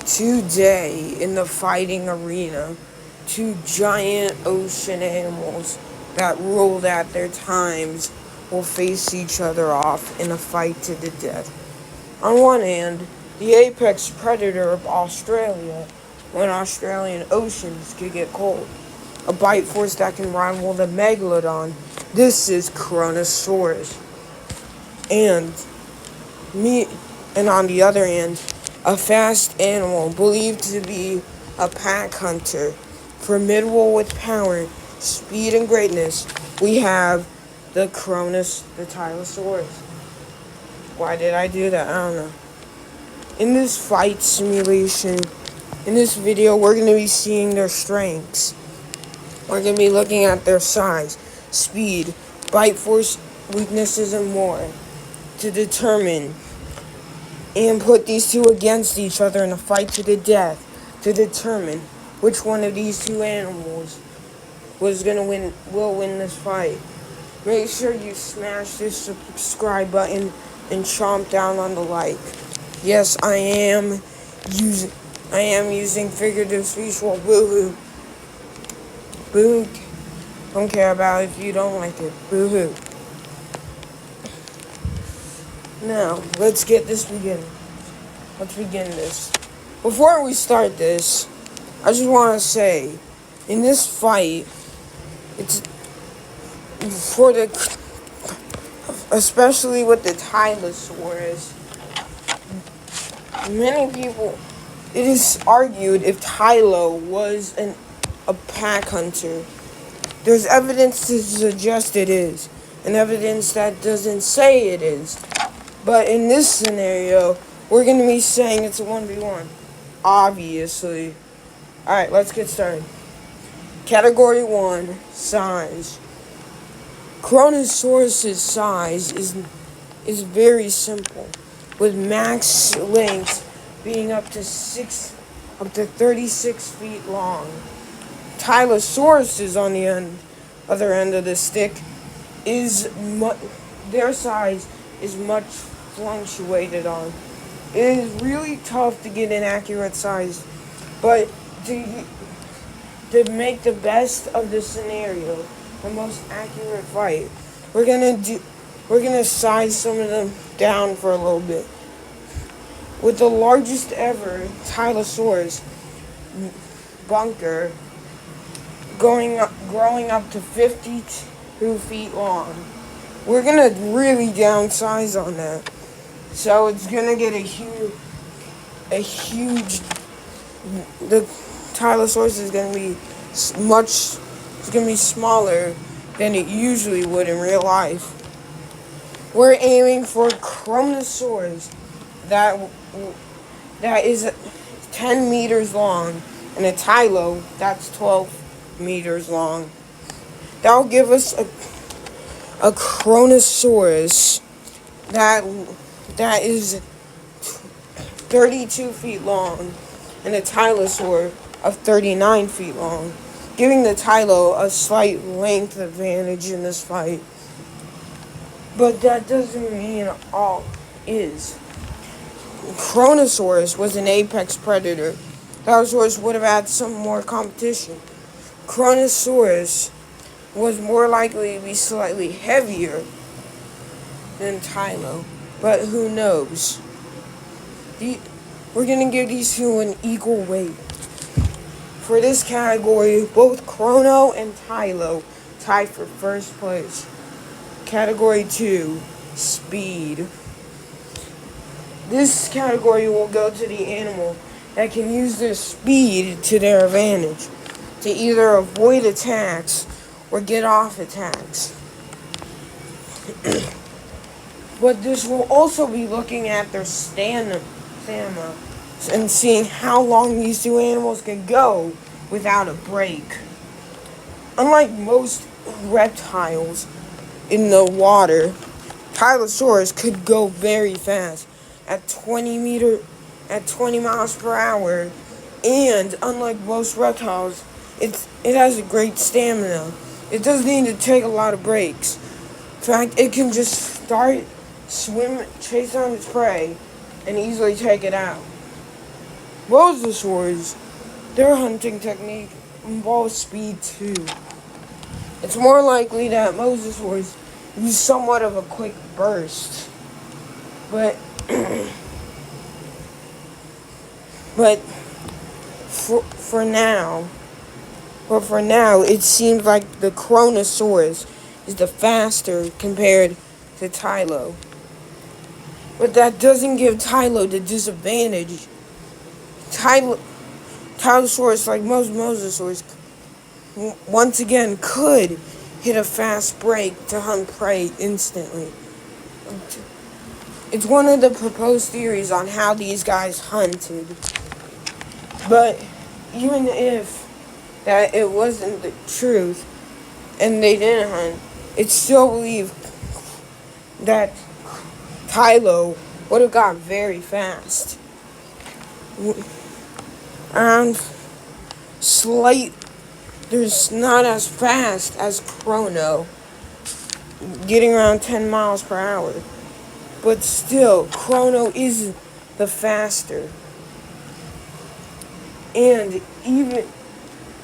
Today, in the fighting arena, two giant ocean animals that ruled at their times will face each other off in a fight to the death. On one hand, the apex predator of Australia, when Australian oceans could get cold. A bite force that can rival the megalodon. This is Kronosaurus. And on the other hand, a fast animal believed to be a pack hunter, formidable with power, speed, and greatness. We have the Tylosaurus. Why did I do that? I don't know. In this fight simulation, in this video, we're going to be seeing their strengths. We're going to be looking at their size, speed, bite force, weaknesses, and more to determine and put these two against each other in a fight to the death to determine which one of these two animals will win this fight. Make sure you smash this subscribe button and chomp down on the like. Yes, I am using figurative speech. Well, boo-hoo. Boo. Don't care about it if you don't like it. Boo-hoo. Now, let's begin this. Before we start this, I just want to say, in this fight, it's for especially with the Tylosaurus, many people, it is argued if Tylo was a pack hunter. There's evidence to suggest it is, and evidence that doesn't say it is. But in this scenario, we're going to be saying it's a 1v1. Obviously. Alright, let's get started. Category 1, size. Kronosaurus' size is very simple, with max length being up to 36 feet long. Tylosaurus is on the other end of the stick. Their size is much fluctuated on. It is really tough to get an accurate size, but to make the best of the scenario, the most accurate fight, we're gonna size some of them down for a little bit. With the largest ever Tylosaurus bunker growing up to 52 feet long. We're gonna really downsize on that. So it's gonna get a huge, the Tylosaurus is gonna be it's gonna be smaller than it usually would in real life. We're aiming for Kronosaurus that is 10 meters long, and a Tylo that's 12 meters long. That'll give us a Kronosaurus that is 32 feet long and a Tylosaur of 39 feet long, giving the Tylo a slight length advantage in this fight. But that doesn't mean all is. Kronosaurus was an apex predator. Tylosaurus would have had some more competition. Kronosaurus was more likely to be slightly heavier than Tylo, but who knows? We're going to give these two an equal weight. For this category, both Krono and Tylo tied for first place. Category 2, speed. This category will go to the animal that can use their speed to their advantage to either avoid attacks or get off attacks. But this will also be looking at their stamina and seeing how long these two animals can go without a break. Unlike most reptiles in the water, Tylosaurus could go very fast at 20 miles per hour, and unlike most reptiles, it has a great stamina. It doesn't need to take a lot of breaks. In fact, it can just swim, chase down its prey, and easily take it out. Mosasaurs, their hunting technique involves speed too. It's more likely that mosasaurs use somewhat of a quick burst, but but for now, it seems like the kronosaurus is the faster compared to Tylo. But that doesn't give Tylo the disadvantage. Tylosaurus, like most mosasaurs, once again could hit a fast break to hunt prey instantly. It's one of the proposed theories on how these guys hunted. But even if that it wasn't the truth and they didn't hunt, it's still believed that Tylo would have got very fast. And there's not as fast as Chrono, getting around 10 miles per hour. But still, Chrono is the faster. And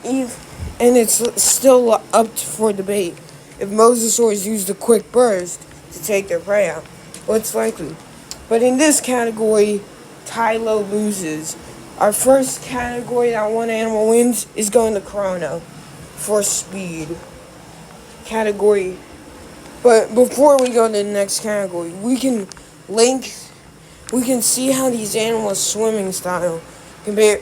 and it's still up for debate if mosasaurs used a quick burst to take their prey out. What's likely? But in this category, Tylo loses. Our first category that one animal wins is going to Chrono for speed category. But before we go to the next category, we can see how these animals' swimming style compare.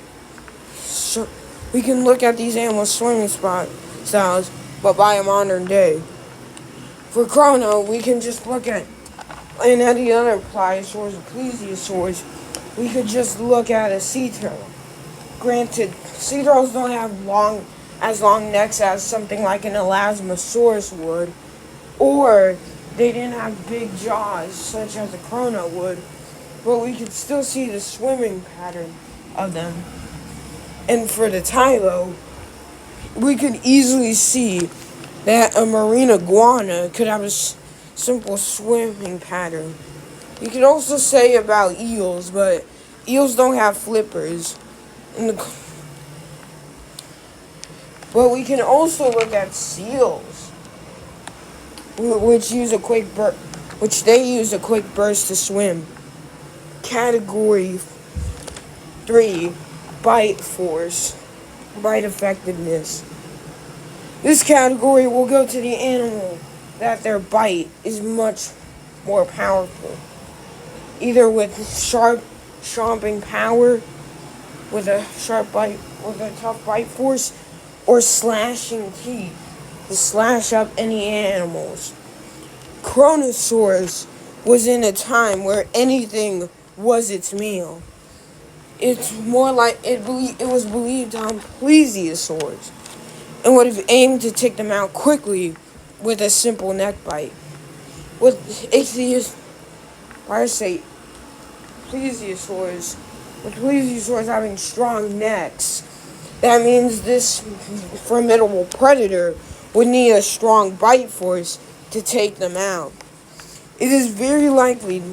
We can look at these animals' swimming styles, but by a modern day. For Chrono, we can just look at, and any other pliosaurs or plesiosaurs, we could just look at a sea turtle. Granted, sea turtles don't have as long necks as something like an elasmosaurus would, or they didn't have big jaws such as a Chrono would, but we could still see the swimming pattern of them. And for the Tylo, we could easily see that a marine iguana could have a simple swimming pattern. You could also say about eels, but eels don't have flippers. But we can also look at seals, which they use a quick burst to swim. Category 3, bite force, bite effectiveness. This category will go to the animal that their bite is much more powerful, either with sharp chomping power, with a sharp bite, with a tough bite force, or slashing teeth to slash up any animals. Kronosaurus was in a time where anything was its meal. It's more like it was believed on plesiosaurs and would have aimed to take them out quickly with a simple neck bite. With plesiosaurs having strong necks, that means this formidable predator would need a strong bite force to take them out. It is very likely,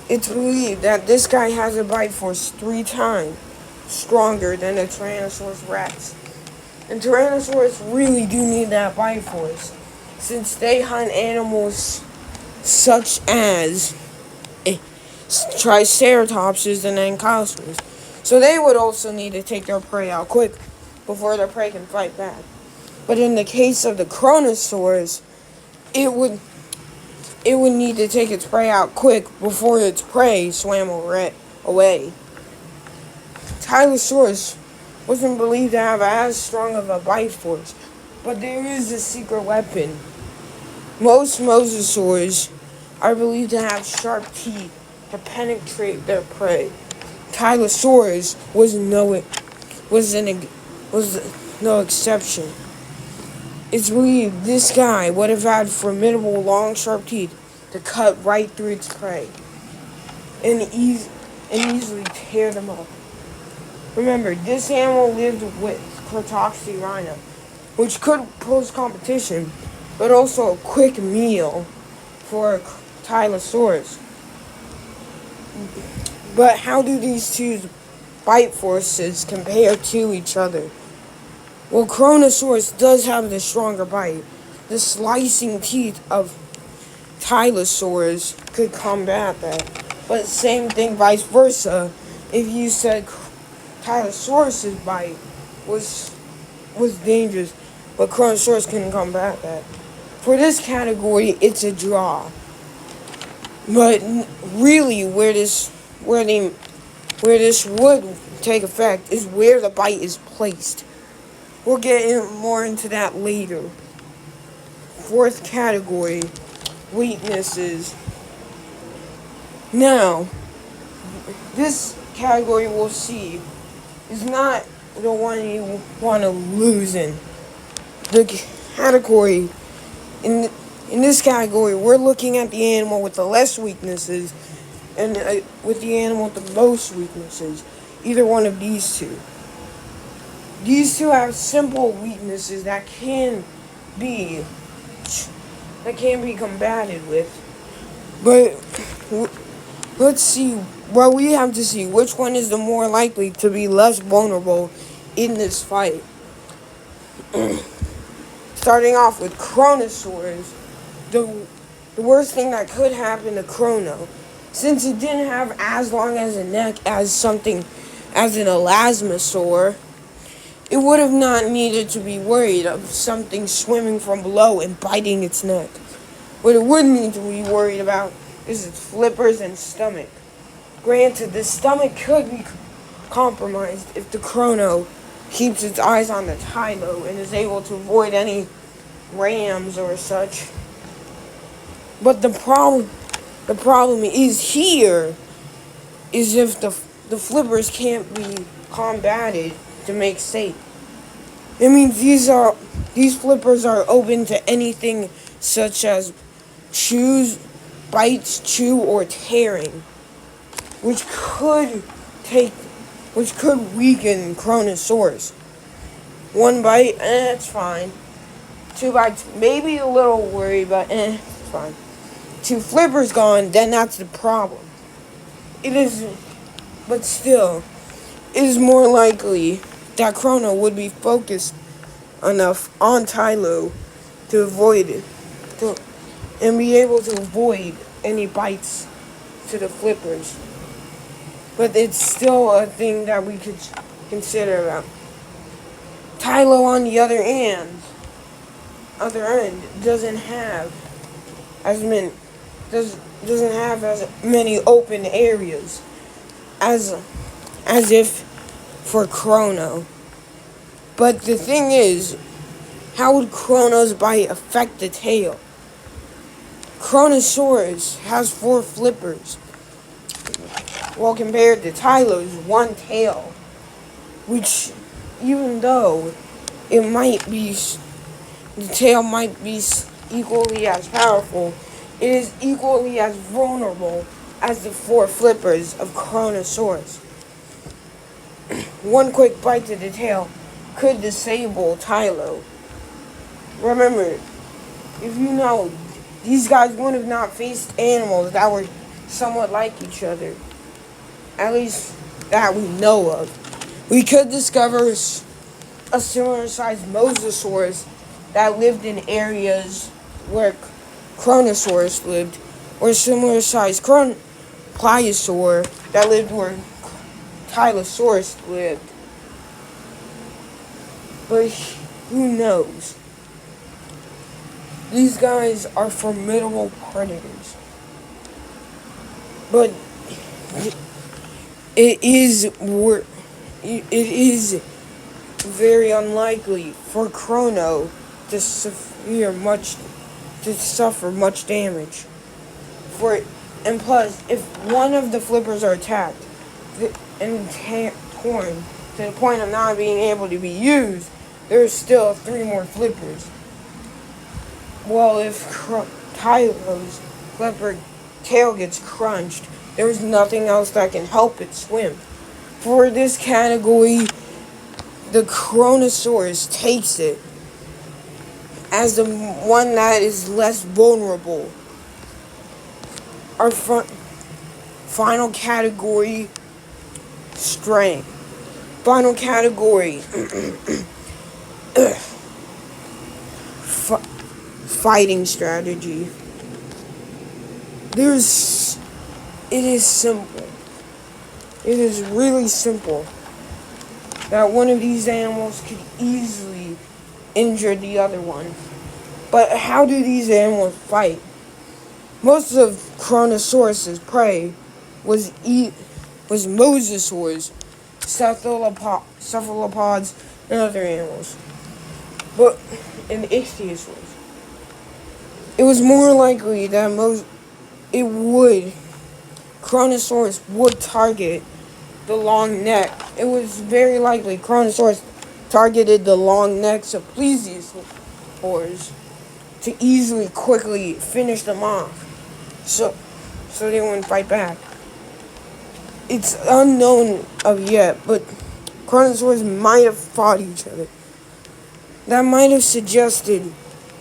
it's believed that this guy has a bite force 3 times stronger than a Tyrannosaurus rex. And Tyrannosaurus really do need that bite force, since they hunt animals such as Triceratopses and Ankylosaurs. So they would also need to take their prey out quick before their prey can fight back. But in the case of the Kronosaurus, it would need to take its prey out quick before its prey swam away. Tylosaurus wasn't believed to have as strong of a bite force, but there is a secret weapon. Most mosasaurs are believed to have sharp teeth to penetrate their prey. Tylosaurus was no exception. It's believed this guy would have had formidable long sharp teeth to cut right through its prey and easily tear them up. Remember, this animal lived with Crotoxyrhina, which could pose competition, but also a quick meal for Tylosaurus. But how do these two bite forces compared to each other. Well, Kronosaurus does have the stronger bite. The slicing teeth of Tylosaurus could combat that. But same thing vice versa. If you said Tylosaurus's bite was dangerous, but Kronosaurus couldn't combat that. For this category, it's a draw. But really, where this would take effect is where the bite is placed. We'll get more into that later. Fourth category, weaknesses. Now, this category we'll see is not the one you want to lose in. The category, in this category, we're looking at the animal with the less weaknesses and with the animal with the most weaknesses. Either one of these two. These two have simple weaknesses that can be combated with. But let's see. Well, we have to see which one is the more likely to be less vulnerable in this fight. Starting off with Kronosaurus, the worst thing that could happen to Chrono, since it didn't have as long as a neck as something as an elasmosaur, it would have not needed to be worried of something swimming from below and biting its neck. What it would need to be worried about is its flippers and stomach. Granted, the stomach could be compromised if the Chrono keeps its eyes on the Tylo and is able to avoid any rams or such. But the problem is here is if the flippers can't be combated to make safe. It means these flippers are open to anything such as bites, chew, or tearing, which could weaken Kronosaurus. One bite, it's fine. Two bites, maybe a little worried, but it's fine. Two flippers gone, then that's the problem. But still, it is more likely that Chrono would be focused enough on Tylo to avoid it, and be able to avoid any bites to the flippers. But it's still a thing that we could consider about. Tylo, on the other end, doesn't have as many open areas as if for Chrono. But the thing is, how would Chrono's bite affect the tail? Kronosaurus has 4 flippers, while compared to Tylo's 1 tail, which, even though the tail might be equally as powerful, it is equally as vulnerable as the 4 flippers of Kronosaurus. One quick bite to the tail could disable Tylo. Remember, if you know, these guys would have not faced animals that were somewhat like each other. At least that we know of. We could discover a similar sized mosasaurus that lived in areas where Kronosaurus lived, or a similar sized pliosaur that lived where Tylosaurus lived. But who knows? These guys are formidable predators. But it is very unlikely for Chrono to suffer much damage. And plus, if one of the flippers are attacked and torn to the point of not being able to be used, there's still 3 more flippers. Well, if Tylo's flipper tail gets crunched, there's nothing else that can help it swim. For this category, the Kronosaurus takes it as the one that is less vulnerable. Our final category strength. Final category. Fighting strategy. It is simple. It is really simple that one of these animals could easily injure the other one. But how do these animals fight? Most of Kronosaurus's prey was mosasaurs, cephalopods, and other animals. But in ichthyosaurs, it was more likely that Kronosaurus would target the long neck. It was very likely Kronosaurus targeted the long necks of plesiosaurs to easily, quickly finish them off, so they wouldn't fight back. It's unknown of yet, but Kronosaurs might have fought each other. That might have suggested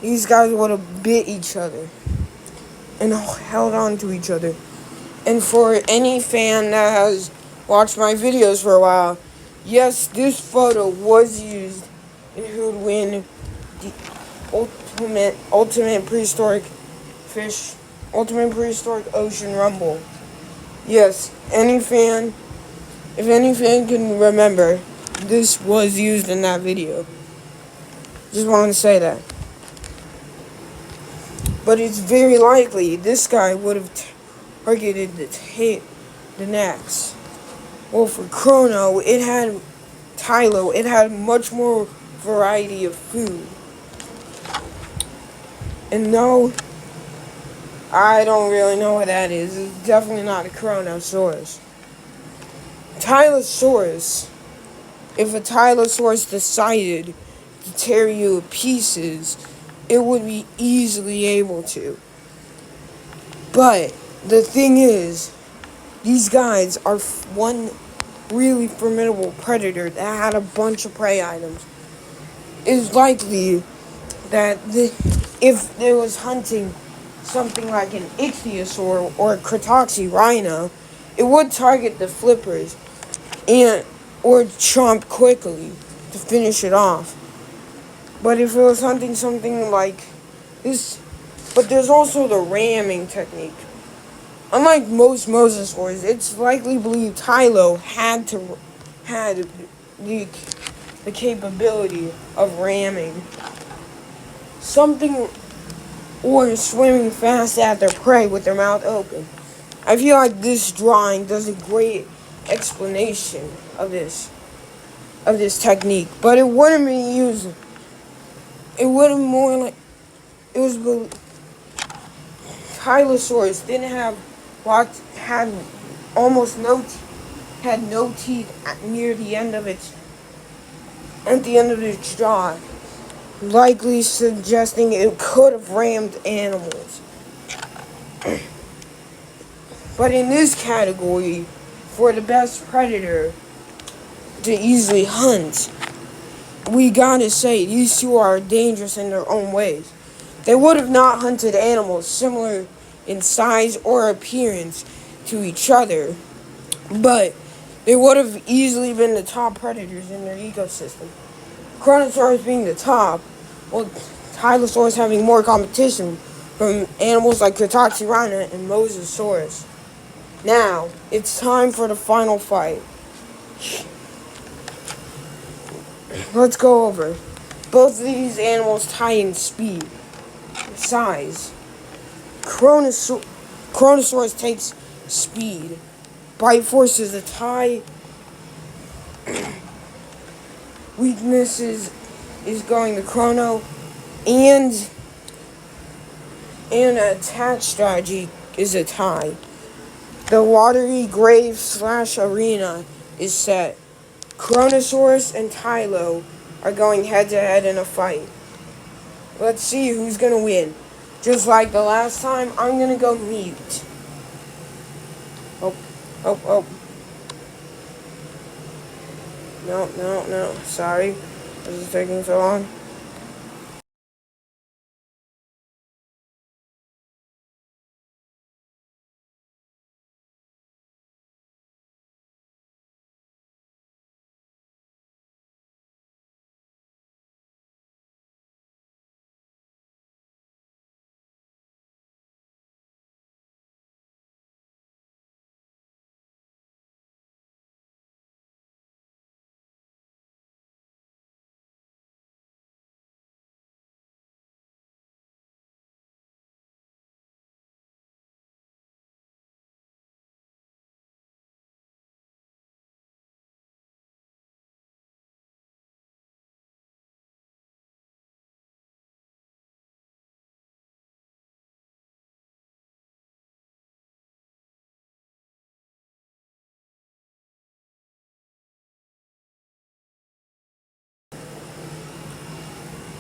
these guys would have bit each other and held on to each other. And for any fan that has watched my videos for a while, yes, this photo was used in Who'd Win the ultimate prehistoric ocean rumble. Yes, if any fan can remember, this was used in that video. Just wanted to say that. But it's very likely this guy would have targeted the necks. Well, for Tylo, it had much more variety of food. And no, I don't really know what that is. It's definitely not a kronosaurus. Tylosaurus. If a Tylosaurus decided to tear you to pieces, it would be easily able to. But the thing is, these guys are one really formidable predator that had a bunch of prey items. It's likely that if it was hunting something like an ichthyosaur or a cretoxyrhino, it would target the flippers or chomp quickly to finish it off. But if it was hunting something like this, but there's also the ramming technique. Unlike most mosasaurs, it's likely believed Tylo had the capability of ramming something or swimming fast at their prey with their mouth open. I feel like this drawing does a great explanation of this technique, but it wouldn't be used. It would have more like it was. Tylosaurus had almost no teeth near the end of its jaw, likely suggesting it could have rammed animals. But in this category, for the best predator to easily hunt, we gotta say these two are dangerous in their own ways. They would have not hunted animals similar in size or appearance to each other, but they would have easily been the top predators in their ecosystem. Kronosaurus being the top, well, Tylosaurus having more competition from animals like Cretoxyrhino and Mosasaurus. Now, it's time for the final fight. Let's go over. Both of these animals tie in speed, size. Kronosaurus takes speed. Bite force is a tie. Weaknesses is going to Chrono, and attack strategy is a tie. The watery grave / arena is set. Kronosaurus and Tylo are going head to head in a fight. Let's see who's gonna win. Just like the last time, I'm gonna go mute. Oh. No. Sorry. This is taking so long.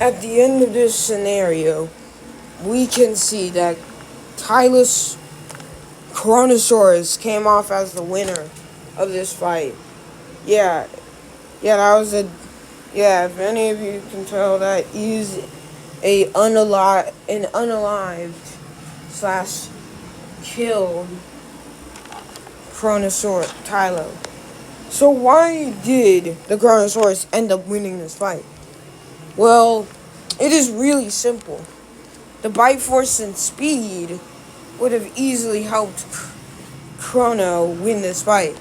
at the end of this scenario, we can see that Kronosaurus came off as the winner of this fight. Yeah, that was a. Yeah, if any of you can tell, that is an unalived slash killed Kronosaurus Tylo. So why did the Kronosaurus end up winning this fight? Well, it is really simple. The bite force and speed would have easily helped Chrono win this fight.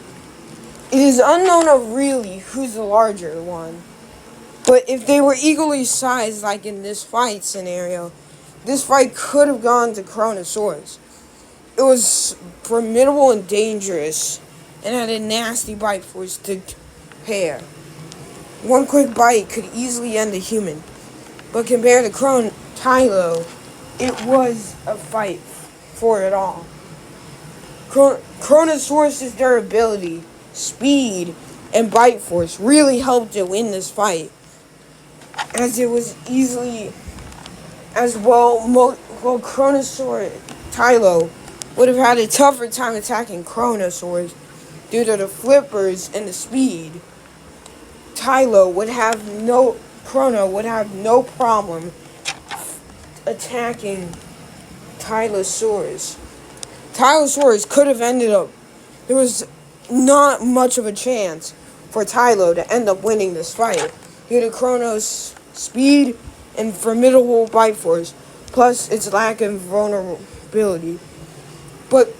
It is unknown of really who's the larger one, but if they were equally sized like in this fight scenario, this fight could have gone to Kronosaurus. It was formidable and dangerous, and had a nasty bite force to pair. One quick bite could easily end a human, but compared to Tylo, it was a fight for it all. Kronosaurus' durability, speed, and bite force really helped it win this fight, as it was easily as well. Kronosaurus Tylo would have had a tougher time attacking Kronosaurus due to the flippers and the speed. Chrono would have no problem attacking Tylosaurus. Tylosaurus could have ended up. There was not much of a chance for Tylo to end up winning this fight due to Chrono's speed and formidable bite force, plus its lack of vulnerability. But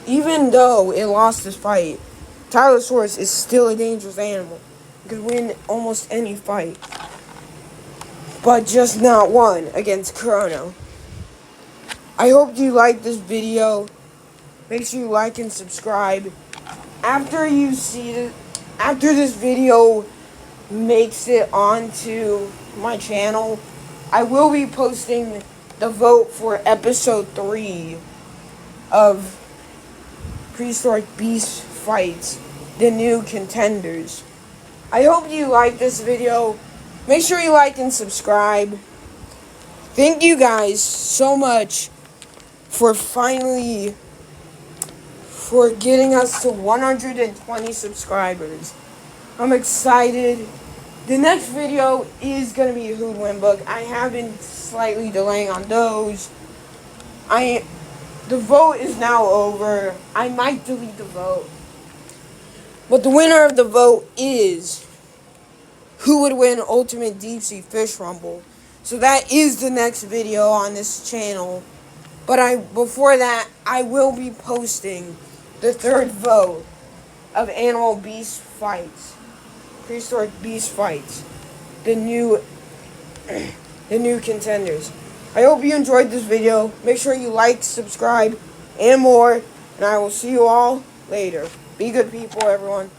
even though it lost this fight, Tylosaurus is still a dangerous animal. It could win almost any fight, but just not one against Chrono. I hope you liked this video. Make sure you like and subscribe. After this video makes it onto my channel, I will be posting the vote for episode 3 of Prehistoric Beast Fights, the new contenders. I hope you like this video. Make sure you like and subscribe. Thank you guys so much for getting us to 120 subscribers. I'm excited. The next video is going to be a Hoodwin book. I have been slightly delaying on those. The vote is now over. I might delete the vote. But the winner of the vote is who would win Ultimate Deep Sea Fish Rumble. So that is the next video on this channel. But before that, I will be posting the third vote of Animal Beast Fights. Prehistoric Beast Fights. The new contenders. I hope you enjoyed this video. Make sure you like, subscribe, and more. And I will see you all later. Be good people, everyone.